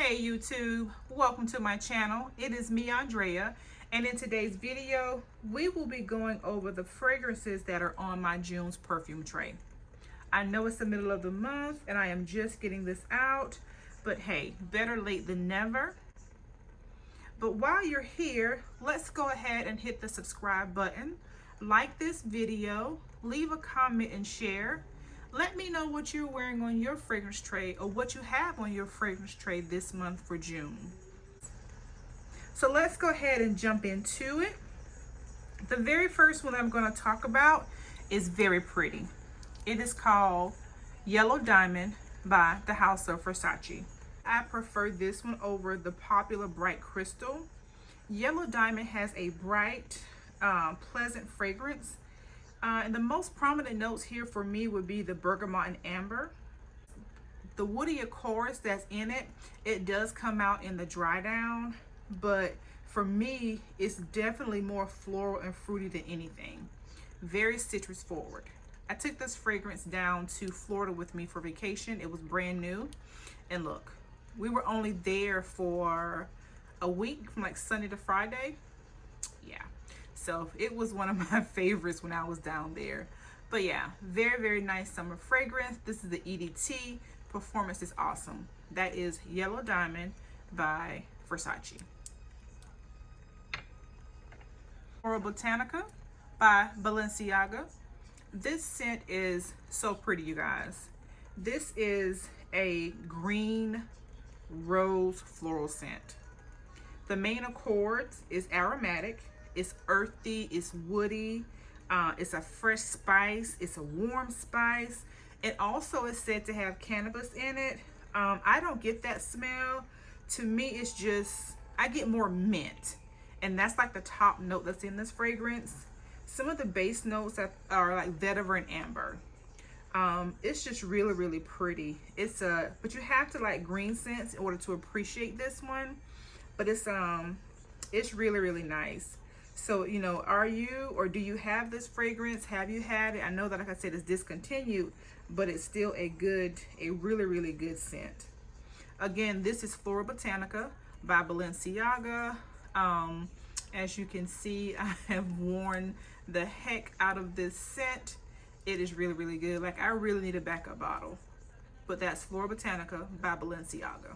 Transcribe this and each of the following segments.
Hey YouTube, welcome to my channel. It is me, Andrea, and in today's video we will be going over the fragrances that are on my June's perfume tray. I know it's the middle of the month and I am just getting this out, but hey, better late than never. But while you're here, let's go ahead and hit the subscribe button, like this video, leave a comment and share. Let me know what you're wearing on your fragrance tray or what you have on your fragrance tray this month for June. So let's go ahead and jump into it. The very first one I'm going to talk about is very pretty. It is called Yellow Diamond by the House of Versace. I prefer this one over the popular Bright Crystal. Yellow Diamond has a bright, pleasant fragrance. And the most prominent notes here for me would be the bergamot and amber. The woody accords that's in it, it does come out in the dry down, but for me, it's definitely more floral and fruity than anything. Very citrus forward. I took this fragrance down to Florida with me for vacation. It was brand new. And look, we were only there for a week, from like Sunday to Friday. Yeah. So it was one of my favorites when I was down there. But yeah, very, very nice summer fragrance. This is the EDT. Performance is awesome. That is Yellow Diamond by Versace. Flora Botanica by Balenciaga. This scent is so pretty, you guys. This is a green rose floral scent. The main accords is aromatic. It's earthy, it's woody, it's a fresh spice, it's a warm spice. It also is said to have cannabis in it. I don't get that smell. To me, it's just, I get more mint. And that's like the top note that's in this fragrance. Some of the base notes that are like vetiver and amber. It's just really, really pretty. But you have to like green scents in order to appreciate this one. But it's really, really nice. So, you know, are you or do you have this fragrance? Have you had it? I know that, like I said, it's discontinued, but it's still a really, really good scent. Again, this is Flora Botanica by Balenciaga. As you can see, I have worn the heck out of this scent. It is really, really good. Like, I really need a backup bottle. But that's Flora Botanica by Balenciaga.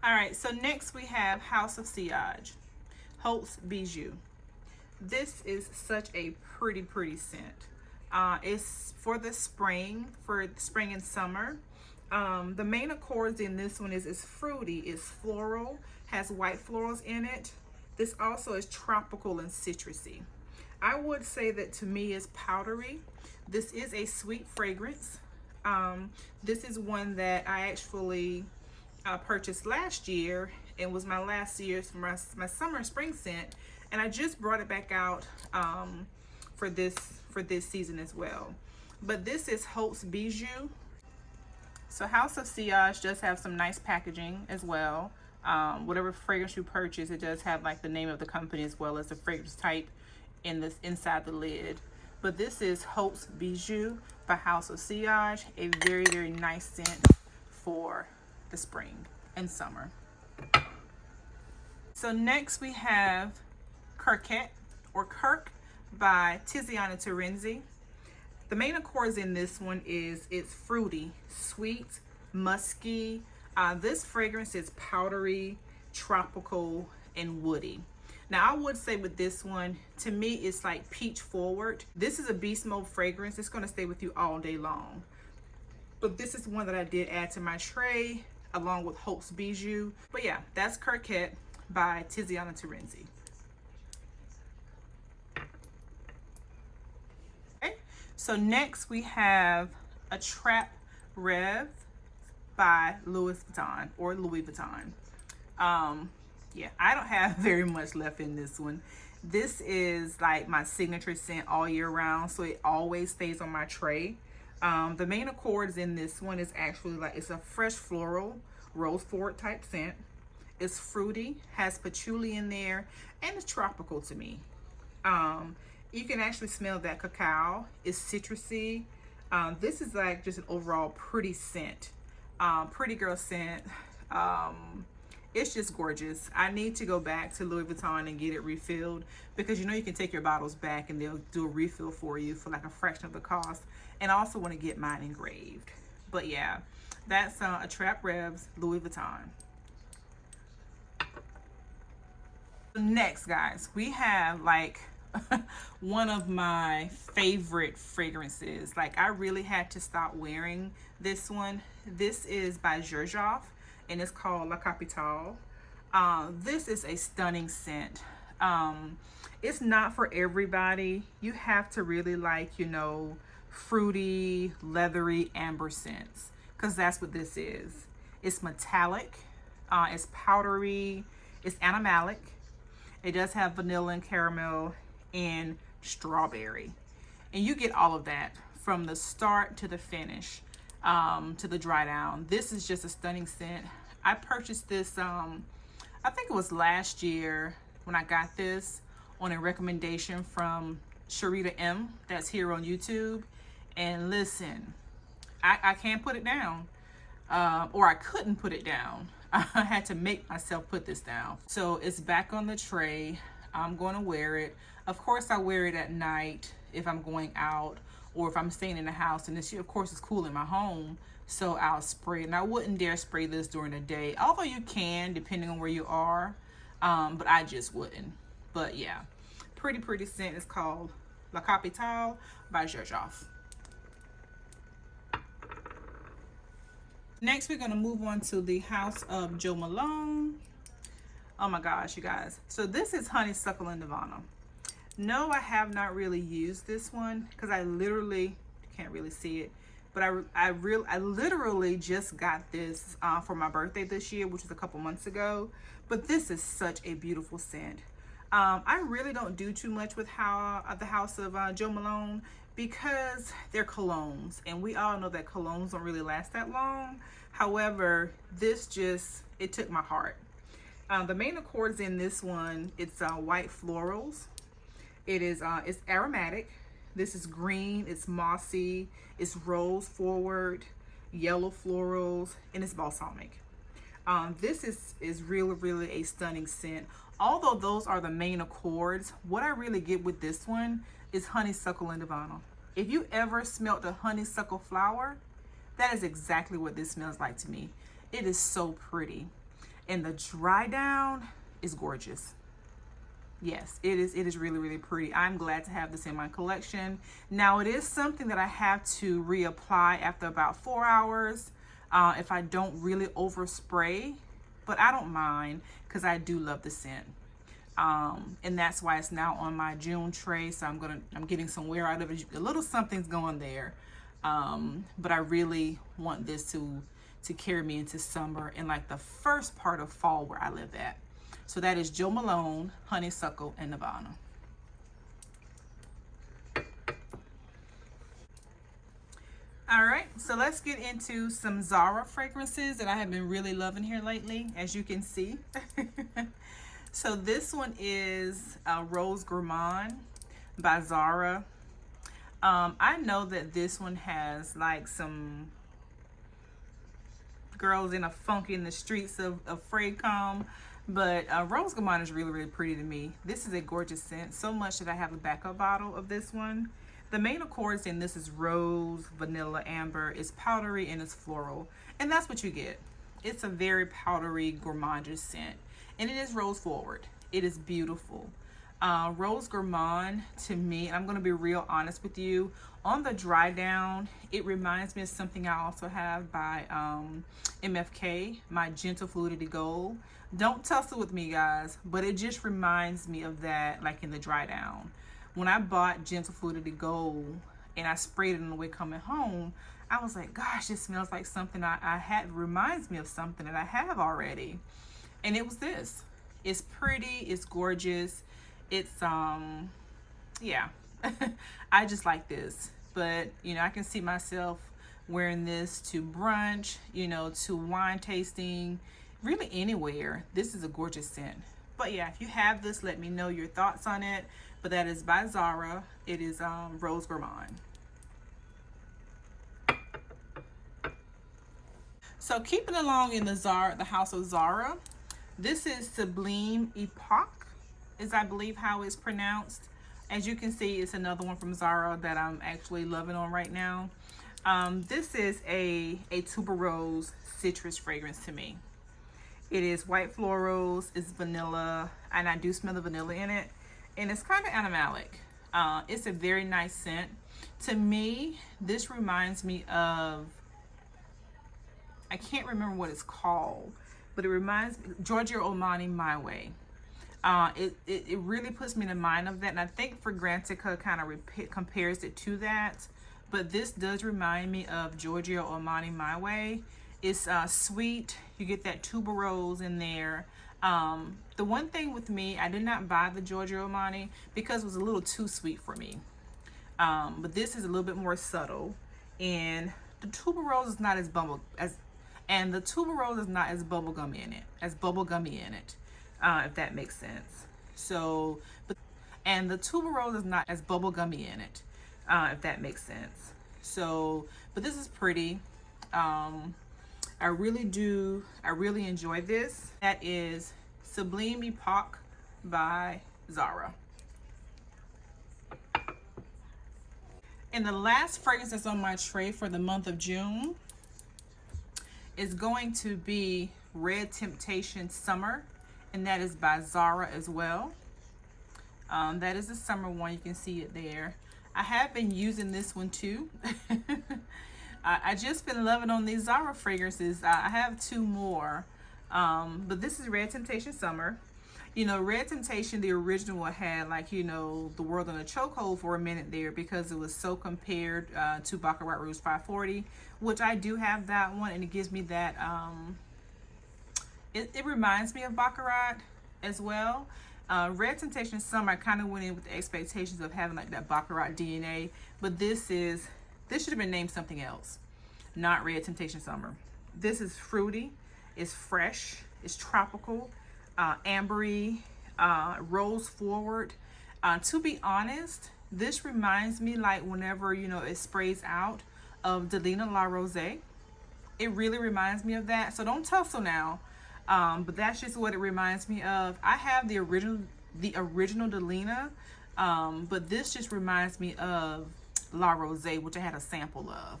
All right, so next we have House of Sillage, Haute Bijou. This is such a pretty, pretty scent. It's for the spring and summer. The main accords in this one is fruity, it's floral, has white florals in it. This also is tropical and citrusy. I would say that to me is powdery. This is a sweet fragrance. This is one that I actually purchased last year and was my last year's my summer and spring scent, and I just brought it back out for this season as well. But this is Haute Bijou. So House of Sillage does have some nice packaging as well. Whatever fragrance you purchase, it does have like the name of the company as well as the fragrance type inside the lid. But this is Haute Bijou by House of Sillage, a very, very nice scent for the spring and summer. So next we have Kirk by Tiziana Terenzi. The main accords in this one it's fruity, sweet, musky. This fragrance is powdery, tropical, and woody. Now I would say with this one, to me it's like peach forward. This is a beast mode fragrance. It's going to stay with you all day long. But this is one that I did add to my tray along with Haute Bijou. But yeah, that's Kirk by Tiziana Terenzi. Okay, so next we have a Trap Rev by Louis Vuitton. Yeah, I don't have very much left in this one. This is like my signature scent all year round, so it always stays on my tray. The main accords in this one is actually like, it's a fresh floral, rose forward type scent. It's fruity, has patchouli in there, and it's tropical to me. You can actually smell that cacao. It's citrusy. This is like just an overall pretty scent, pretty girl scent. It's just gorgeous. I need to go back to Louis Vuitton and get it refilled, because you know you can take your bottles back and they'll do a refill for you for like a fraction of the cost. And I also want to get mine engraved. But yeah, that's a Trap Revs Louis Vuitton. Next, guys, we have like one of my favorite fragrances. Like, I really had to stop wearing this one. This is by Xerjoff, and it's called La Capitale. This is a stunning scent. It's not for everybody. You have to really like, you know, fruity, leathery, amber scents, because that's what this is. It's metallic, it's powdery, it's animalic. It does have vanilla and caramel and strawberry, and you get all of that from the start to the finish, to the dry down. This is just a stunning scent. I purchased this, I think it was last year when I got this on a recommendation from Sharita M, that's here on YouTube. And listen, I can't put it down, or I couldn't put it down. I had to make myself put this down. So it's back on the tray. I'm going to wear it. Of course, I wear it at night if I'm going out, or if I'm staying in the house, and this, of course, it's cool in my home, so I'll spray it. And I wouldn't dare spray this during the day, although you can depending on where you are, but I just wouldn't. But yeah, pretty scent. Is called La Capitale by Xerjoff. Next, we're going to move on to the House of Jo Malone. Oh my gosh, you guys. So this is Honeysuckle and Nirvana. No, I have not really used this one, because I literally can't really see it. But I literally just got this for my birthday this year, which was a couple months ago. But this is such a beautiful scent. I really don't do too much with the House of Jo Malone, because they're colognes, and we all know that colognes don't really last that long. However, this just, it took my heart. The main accords in this one, it's white florals. It is it's aromatic. This is green, it's mossy, it's rose forward, yellow florals, and it's balsamic. This is really a stunning scent. Although those are the main accords, what I really get with this one is honeysuckle and Nirvana. If you ever smelt a honeysuckle flower, that is exactly what this smells like to me. It is so pretty, and the dry down is gorgeous. Yes, it is really pretty. I'm glad to have this in my collection. Now, it is something that I have to reapply after about 4 hours if I don't really overspray, but I don't mind, because I do love the scent. And that's why it's now on my June tray. So I'm getting some wear out of it. A little something's going there. But I really want this to carry me into summer and like the first part of fall where I live at. So that is Jo Malone, Honeysuckle, and Nirvana. All right, so let's get into some Zara fragrances that I have been really loving here lately, as you can see. So this one is Rose Gourmand by Zara. I know that this one has like some girls in a funk in the streets of Fraycom, but Rose Gourmand is really pretty to me. This is a gorgeous scent, so much that I have a backup bottle of this one. The main accords in this is rose, vanilla, amber. It's powdery and it's floral, and that's what you get. It's a very powdery, gourmandish scent, and it is rose forward. It is beautiful. Rose Gourmand, to me, and I'm going to be real honest with you, on the dry down, it reminds me of something I also have by MFK, my Gentle Fluidity Gold. Don't tussle with me, guys, but it just reminds me of that, like in the dry down. When I bought Gentle Fluidity Gold and I sprayed it on the way coming home, I was like, gosh, it smells like something I had, reminds me of something that I have already. And it was this. It's pretty, it's gorgeous. It's, yeah, I just like this. But, you know, I can see myself wearing this to brunch, you know, to wine tasting, really anywhere. This is a gorgeous scent. But yeah, if you have this, let me know your thoughts on it. But that is by Zara. It is Rose Gourmand. So keeping along in the house of Zara, this is Sublime Epoch, is I believe how it's pronounced. As you can see, it's another one from Zara that I'm actually loving on right now. This is a tuberose citrus fragrance to me. It is white florals, it's vanilla, and I do smell the vanilla in it. And it's kind of animalic. It's a very nice scent. To me, this reminds me of, I can't remember what it's called, but it reminds me, Giorgio Armani My Way. It really puts me in the mind of that, and I think Fragrantica kind of compares it to that. But this does remind me of Giorgio Armani My Way. It's sweet. You get that tuberose in there. The one thing with me, I did not buy the Giorgio Armani because it was a little too sweet for me. But this is a little bit more subtle, and the tuberose is not as bubblegummy in it, if that makes sense. So, and the tuberose is not as bubblegummy in it, if that makes sense. So, but this is pretty. I really enjoy this. That is Sublime Epoch by Zara. And the last fragrance that's on my tray for the month of June is going to be Red Temptation Summer, and that is by Zara as well. That is the summer one. You can see it there. I have been using this one too. I just been loving on these Zara fragrances. I have two more, but this is Red Temptation Summer. You know, Red Temptation, the original one, had, like, you know, the world in a chokehold for a minute there because it was so compared to Baccarat Rouge 540, which I do have that one, and it gives me that, it reminds me of Baccarat as well. Red Temptation Summer, I kind of went in with the expectations of having like that Baccarat DNA, but this should have been named something else, not Red Temptation Summer. This is fruity, it's fresh, it's tropical, ambery, rose forward. To be honest, this reminds me, like, whenever, you know, it sprays out, of Delina La Rose. It really reminds me of that. So don't tussle now. But that's just what it reminds me of. I have the original Delina, but this just reminds me of La Rose, which I had a sample of.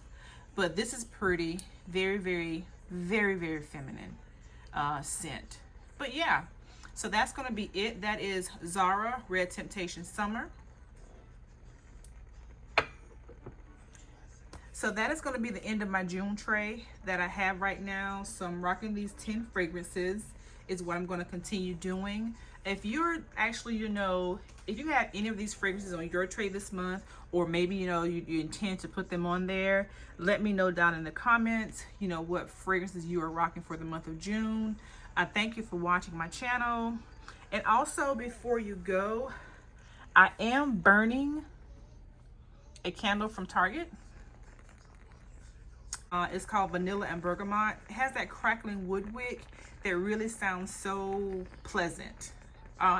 But this is pretty, very, very, very, very feminine scent. But yeah, so that's going to be it. That is Zara Red Temptation Summer. So that is going to be the end of my June tray that I have right now. So I'm rocking these 10 fragrances is what I'm going to continue doing. If you're actually, you know, if you have any of these fragrances on your tray this month, or maybe, you know, you intend to put them on there, let me know down in the comments, you know, what fragrances you are rocking for the month of June. I thank you for watching my channel. And also, before you go, I am burning a candle from Target. It's called Vanilla and Bergamot. It has that crackling wood wick that really sounds so pleasant.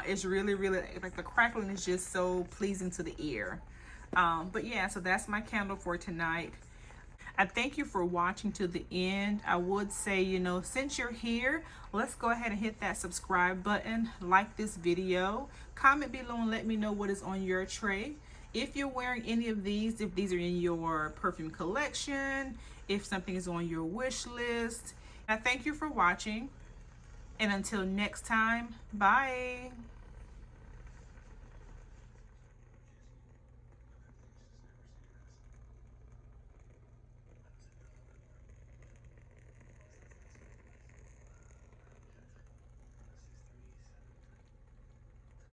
It's really, really, like, the crackling is just so pleasing to the ear. But yeah, so that's my candle for tonight. I thank you for watching to the end. I would say, you know, since you're here, let's go ahead and hit that subscribe button, like this video, comment below and let me know what is on your tray. If you're wearing any of these, if these are in your perfume collection, if something is on your wish list. I thank you for watching, and until next time, bye.